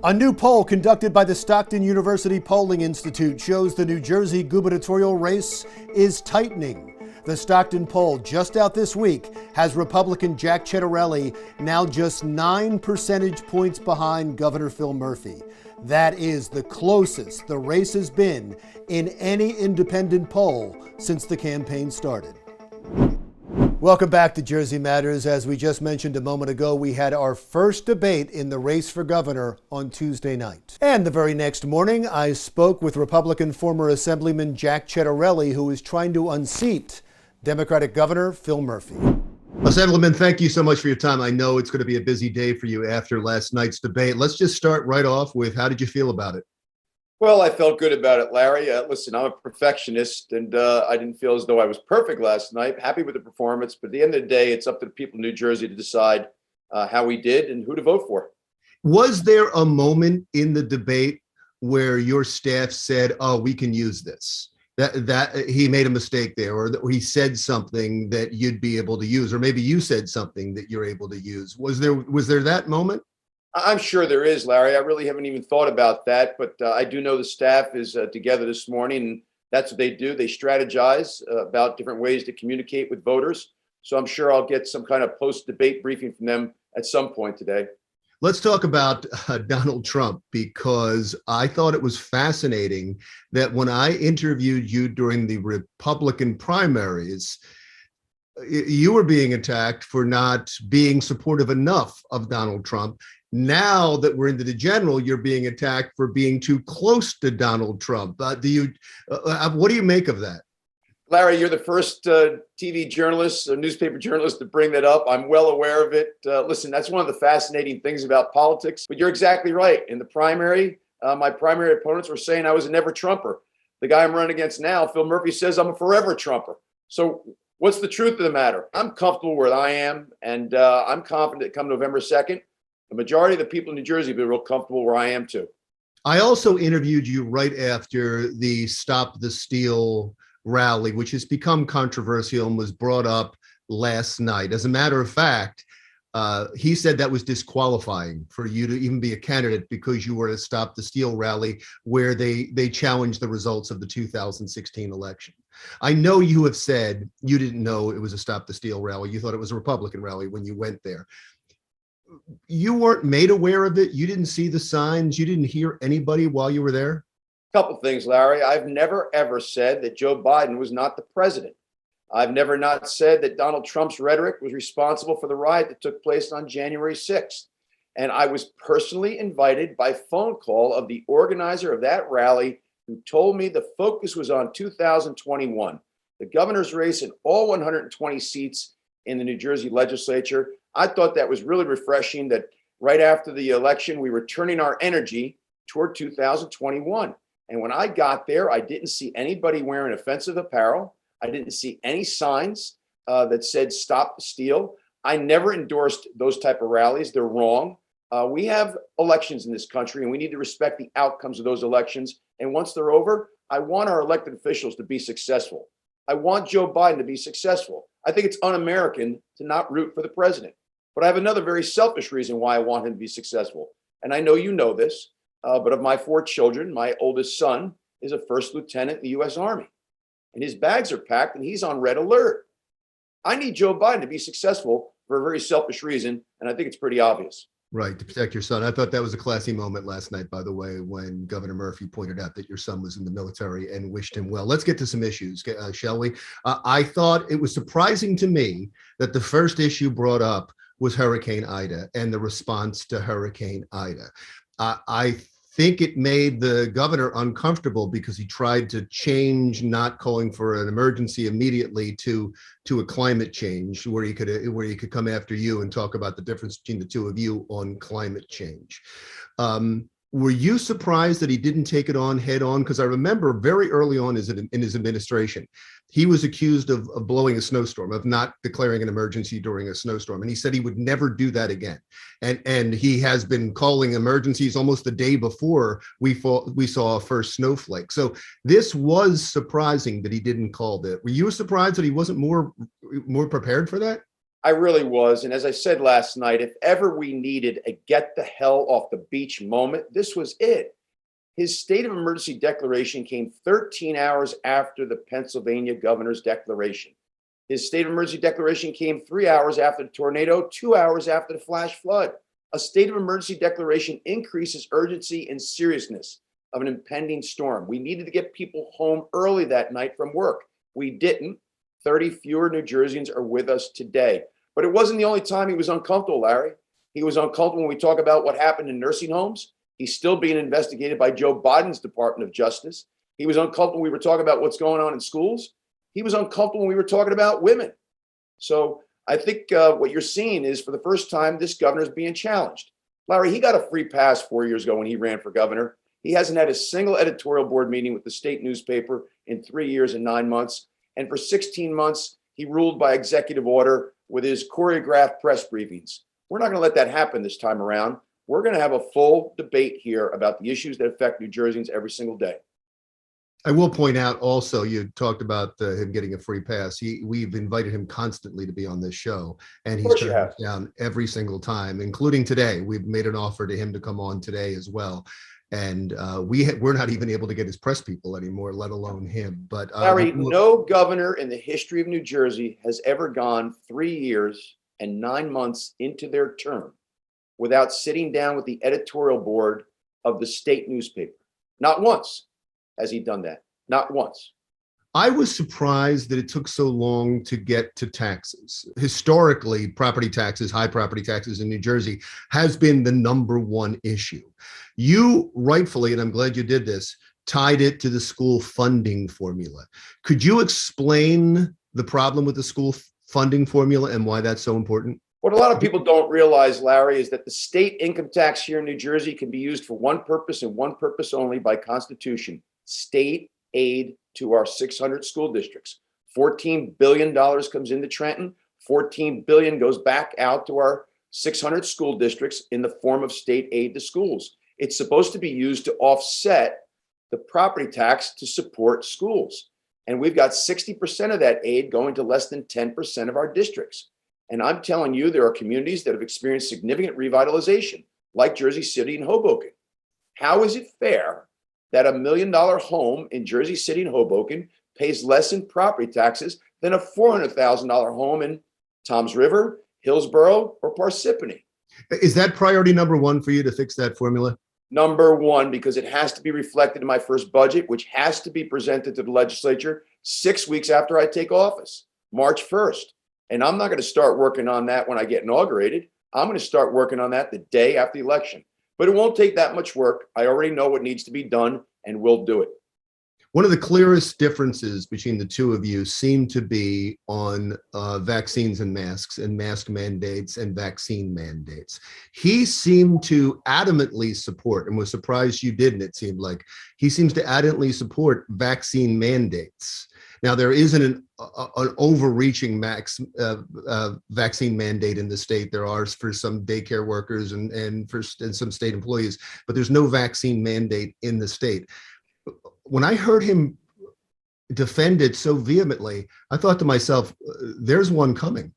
A new poll conducted by the Stockton University Polling Institute shows the New Jersey gubernatorial race is tightening. The Stockton poll, just out this week, has Republican Jack Ciattarelli now just 9 percentage points behind Governor Phil Murphy. That is the closest the race has been in any independent poll since the campaign started. Welcome back to Jersey Matters. As we just mentioned a moment ago, we had our first debate in the race for governor on Tuesday night. And the very next morning, I spoke with Republican former Assemblyman Jack Ciattarelli, who is trying to unseat Democratic Governor Phil Murphy. Assemblyman, thank you so much for your time. I know it's going to be a busy day for you after last night's debate. Let's just start right off with, how did you feel about it? Well, I felt good about it, Larry. Listen, I'm a perfectionist, and I didn't feel as though I was perfect last night. Happy with the performance, but at the end of the day, it's up to the people of New Jersey to decide how we did and who to vote for. Was there a moment in the debate where your staff said, "Oh, we can use this"? That he made a mistake there, or that he said something that you'd be able to use, or maybe you said something that you're able to use? Was there that moment? I'm sure there is, Larry. I really haven't even thought about that, but I do know the staff is together this morning, and that's what they do. They strategize about different ways to communicate with voters. So I'm sure I'll get some kind of post-debate briefing from them at some point today. Let's talk about Donald Trump, because I thought it was fascinating that when I interviewed you during the Republican primaries, you were being attacked for not being supportive enough of Donald Trump. Now that we're into the general, you're being attacked for being too close to Donald Trump. What do you make of that? Larry, you're the first TV journalist, newspaper journalist to bring that up. I'm well aware of it. Listen, that's one of the fascinating things about politics, but you're exactly right. In the primary, my primary opponents were saying I was a never Trumper. The guy I'm running against now, Phil Murphy, says I'm a forever Trumper. So what's the truth of the matter? I'm comfortable where I am, and I'm confident that come November 2nd, the majority of the people in New Jersey will be real comfortable where I am too. I also interviewed you right after the Stop the Steal rally, which has become controversial and was brought up last night. As a matter of fact, he said that was disqualifying for you to even be a candidate because you were at a Stop the Steal rally where they challenged the results of the 2016 election. I know you have said you didn't know it was a Stop the Steal rally. You thought it was a Republican rally when you went there. You weren't made aware of it. You didn't see the signs. You didn't hear anybody while you were there. Couple things, Larry. I've never, ever said that Joe Biden was not the president. I've never not said that Donald Trump's rhetoric was responsible for the riot that took place on January 6th. And I was personally invited by phone call of the organizer of that rally, who told me the focus was on 2021, the governor's race in all 120 seats in the New Jersey legislature. I thought that was really refreshing that right after the election, we were turning our energy toward 2021. And when I got there, I didn't see anybody wearing offensive apparel. I didn't see any signs that said stop the steal. I never endorsed those type of rallies. They're wrong. We have elections in this country, and we need to respect the outcomes of those elections. And once they're over, I want our elected officials to be successful. I want Joe Biden to be successful. I think it's un-American to not root for the president. But I have another very selfish reason why I want him to be successful. And I know you know this, but of my 4 children, my oldest son is a first lieutenant in the U.S. Army. And his bags are packed and he's on red alert. I need Joe Biden to be successful for a very selfish reason, and I think it's pretty obvious. Right, to protect your son. I thought that was a classy moment last night, by the way, when Governor Murphy pointed out that your son was in the military and wished him well. Let's get to some issues, shall we? I thought it was surprising to me that the first issue brought up was Hurricane Ida and the response to Hurricane Ida. I think it made the governor uncomfortable because he tried to change not calling for an emergency immediately to a climate change where he could come after you and talk about the difference between the two of you on climate change. Were you surprised that he didn't take it on head on? Because I remember very early on in his administration, he was accused of blowing a snowstorm, of not declaring an emergency during a snowstorm. And he said he would never do that again. And he has been calling emergencies almost the day before we saw a first snowflake. So this was surprising that he didn't call that. Were you surprised that he wasn't more prepared for that? I really was. And as I said last night, if ever we needed a get the hell off the beach moment, this was it. His state of emergency declaration came 13 hours after the Pennsylvania governor's declaration. His state of emergency declaration came 3 hours after the tornado, 2 hours after the flash flood. A state of emergency declaration increases urgency and seriousness of an impending storm. We needed to get people home early that night from work. We didn't. 30 fewer New Jerseyans are with us today. But it wasn't the only time he was uncomfortable, Larry. He was uncomfortable when we talk about what happened in nursing homes. He's still being investigated by Joe Biden's Department of Justice. He was uncomfortable when we were talking about what's going on in schools. He was uncomfortable when we were talking about women. So I think what you're seeing is for the first time, this governor is being challenged. Larry, he got a free pass 4 years ago when he ran for governor. He hasn't had a single editorial board meeting with the state newspaper in 3 years and 9 months. And for 16 months, he ruled by executive order with his choreographed press briefings. We're not going to let that happen this time around. We're going to have a full debate here about the issues that affect New Jerseyans every single day. I will point out also, you talked about him getting a free pass. We've invited him constantly to be on this show, and he's turned us down every single time, including today. We've made an offer to him to come on today as well. And we're not even able to get his press people anymore, let alone him. But Larry, no governor in the history of New Jersey has ever gone 3 years and 9 months into their term without sitting down with the editorial board of the state newspaper. Not once has he done that. Not once. I was surprised that it took so long to get to taxes. Historically, property taxes, high property taxes in New Jersey has been the number one issue. You rightfully, and I'm glad you did this, tied it to the school funding formula. Could you explain the problem with the school funding formula and why that's so important? What a lot of people don't realize, Larry, is that the state income tax here in New Jersey can be used for one purpose and one purpose only by Constitution: state aid to our 600 school districts. $14 billion comes into Trenton. $14 billion goes back out to our 600 school districts in the form of state aid to schools. It's supposed to be used to offset the property tax to support schools. And we've got 60% of that aid going to less than 10% of our districts. And I'm telling you, there are communities that have experienced significant revitalization, like Jersey City and Hoboken. How is it fair that $1 million home in Jersey City and Hoboken pays less in property taxes than a $400,000 home in Toms River, Hillsborough, or Parsippany? Is that priority number one for you to fix that formula? Number one, because it has to be reflected in my first budget, which has to be presented to the legislature 6 weeks after I take office, March 1st. And I'm not going to start working on that when I get inaugurated. I'm going to start working on that the day after the election. But it won't take that much work. I already know what needs to be done, and we'll do it. One of the clearest differences between the two of you seem to be on vaccines and masks, and mask mandates and vaccine mandates. He seemed to adamantly support, and was surprised you didn't, it seemed like. He seems to adamantly support vaccine mandates. Now, there isn't an overreaching vaccine mandate in the state. There are for some daycare workers and some state employees, but there's no vaccine mandate in the state. When I heard him defend it so vehemently, I thought to myself, there's one coming.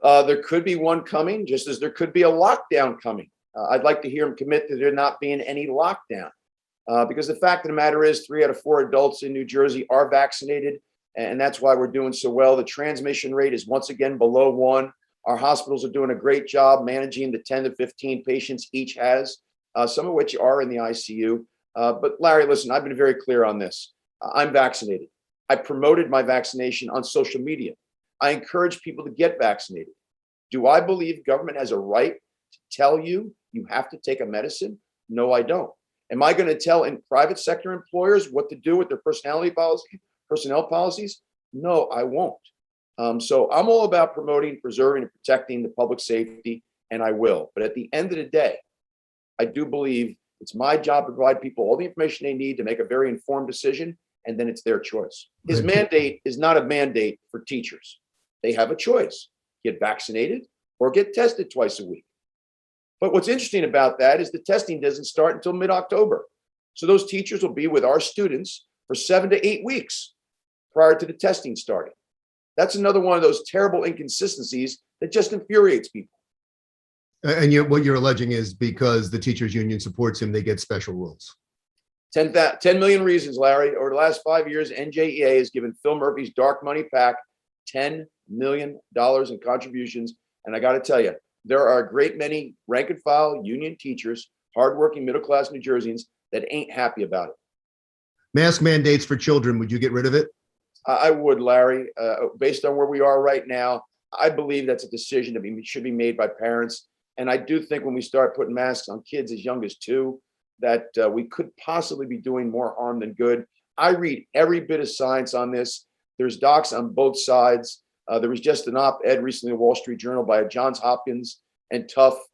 There could be one coming, just as there could be a lockdown coming. I'd like to hear him commit to there not being any lockdown. Because the fact of the matter is 3 out of 4 adults in New Jersey are vaccinated, and that's why we're doing so well. The transmission rate is once again below 1. Our hospitals are doing a great job managing the 10 to 15 patients each has, some of which are in the ICU. But Larry, listen, I've been very clear on this. I'm vaccinated. I promoted my vaccination on social media. I encourage people to get vaccinated. Do I believe government has a right to tell you you have to take a medicine? No, I don't. Am I going to tell in private sector employers what to do with their personnel policies? No, I won't. So I'm all about promoting, preserving, and protecting the public safety, and I will. But at the end of the day, I do believe it's my job to provide people all the information they need to make a very informed decision, and then it's their choice. His mandate is not a mandate for teachers. They have a choice: get vaccinated or get tested twice a week. But what's interesting about that is the testing doesn't start until mid-October. So those teachers will be with our students for 7 to 8 weeks prior to the testing starting. That's another one of those terrible inconsistencies that just infuriates people. And what you're alleging is because the teachers union supports him, they get special rules. 10 million reasons, Larry. Over the last 5 years, NJEA has given Phil Murphy's dark money PAC $10 million in contributions. And I got to tell you, there are a great many rank and file union teachers, hardworking middle-class New Jerseyans that ain't happy about it. Mask mandates for children, would you get rid of it? I would, Larry. Based on where we are right now, I believe that's a decision that should be made by parents. And I do think when we start putting masks on kids as young as 2, that we could possibly be doing more harm than good. I read every bit of science on this. There's docs on both sides. There was just an op-ed recently in the Wall Street Journal by Johns Hopkins and Tufts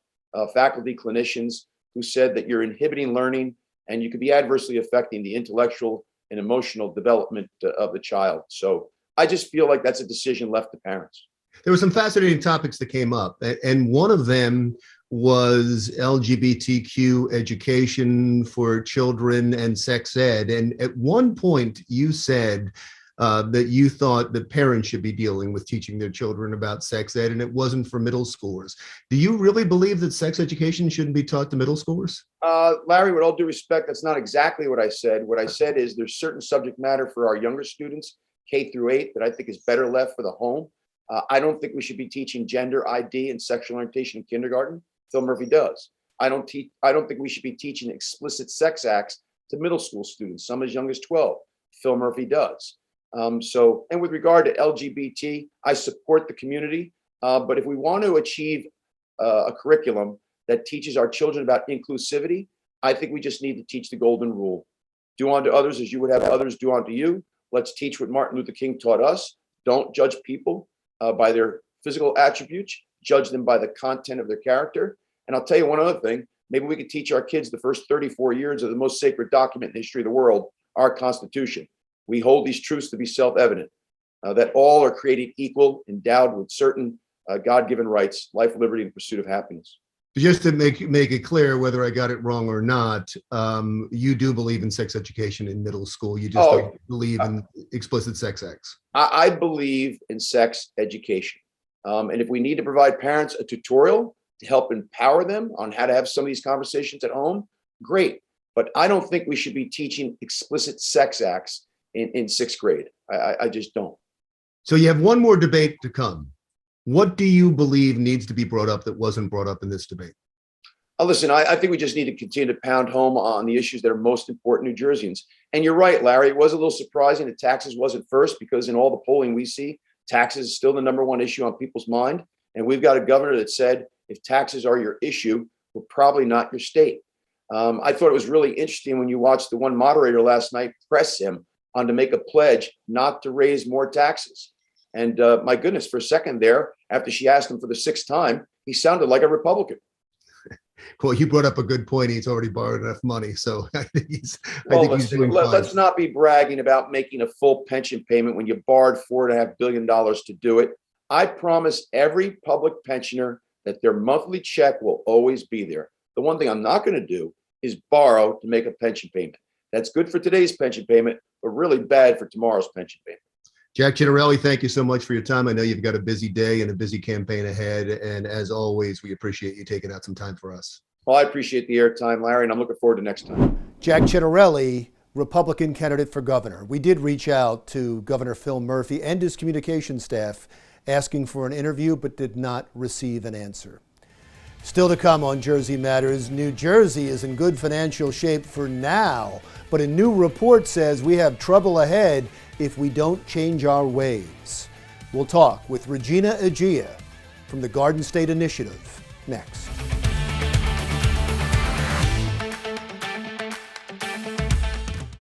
faculty clinicians who said that you're inhibiting learning and you could be adversely affecting the intellectual and emotional development of the child. So I just feel like that's a decision left to parents. There were some fascinating topics that came up, and one of them was LGBTQ education for children and sex ed. And at one point you said that you thought that parents should be dealing with teaching their children about sex ed, and it wasn't for middle schoolers. Do you really believe that sex education shouldn't be taught to middle schoolers? Larry, with all due respect, that's not exactly what I said. What I said is there's certain subject matter for our younger students, K through 8, that I think is better left for the home. I don't think we should be teaching gender ID and sexual orientation in kindergarten. Phil Murphy does. I don't think we should be teaching explicit sex acts to middle school students, some as young as 12. Phil Murphy does. And with regard to LGBT, I support the community. But if we want to achieve a curriculum that teaches our children about inclusivity, I think we just need to teach the golden rule. Do unto others as you would have others do unto you. Let's teach what Martin Luther King taught us. Don't judge people by their physical attributes. Judge them by the content of their character. And I'll tell you one other thing. Maybe we could teach our kids the first 34 years of the most sacred document in the history of the world, our Constitution. We hold these truths to be self-evident, that all are created equal, endowed with certain God-given rights, life, liberty, and pursuit of happiness. Just to make it clear whether I got it wrong or not, you do believe in sex education in middle school. You just don't believe in explicit sex acts. I believe in sex education. And if we need to provide parents a tutorial to help empower them on how to have some of these conversations at home, great. But I don't think we should be teaching explicit sex acts in 6th grade. I just don't. So you have one more debate to come. What do you believe needs to be brought up that wasn't brought up in this debate? Listen, I think we just need to continue to pound home on the issues that are most important New Jerseyans. And you're right, Larry, it was a little surprising that taxes wasn't first, because in all the polling we see, taxes is still the #1 issue on people's mind. And we've got a governor that said, if taxes are your issue, we're probably not your state. I thought it was really interesting when you watched the one moderator last night press him on to make a pledge not to raise more taxes. And my goodness, for a second there, after she asked him for the 6th time, he sounded like a Republican. Well, you brought up a good point. He's already borrowed enough money. So I think he's doing fine. Let's not be bragging about making a full pension payment when you borrowed $4.5 billion to do it. I promise every public pensioner that their monthly check will always be there. The one thing I'm not going to do is borrow to make a pension payment. That's good for today's pension payment, but really bad for tomorrow's pension payment. Jack Ciattarelli, thank you so much for your time. I know you've got a busy day and a busy campaign ahead. And as always, we appreciate you taking out some time for us. Well, I appreciate the airtime, Larry, and I'm looking forward to next time. Jack Ciattarelli, Republican candidate for governor. We did reach out to Governor Phil Murphy and his communication staff asking for an interview, but did not receive an answer. Still to come on Jersey Matters, New Jersey is in good financial shape for now, but a new report says we have trouble ahead if we don't change our ways. We'll talk with Regina Egea from the Garden State Initiative next.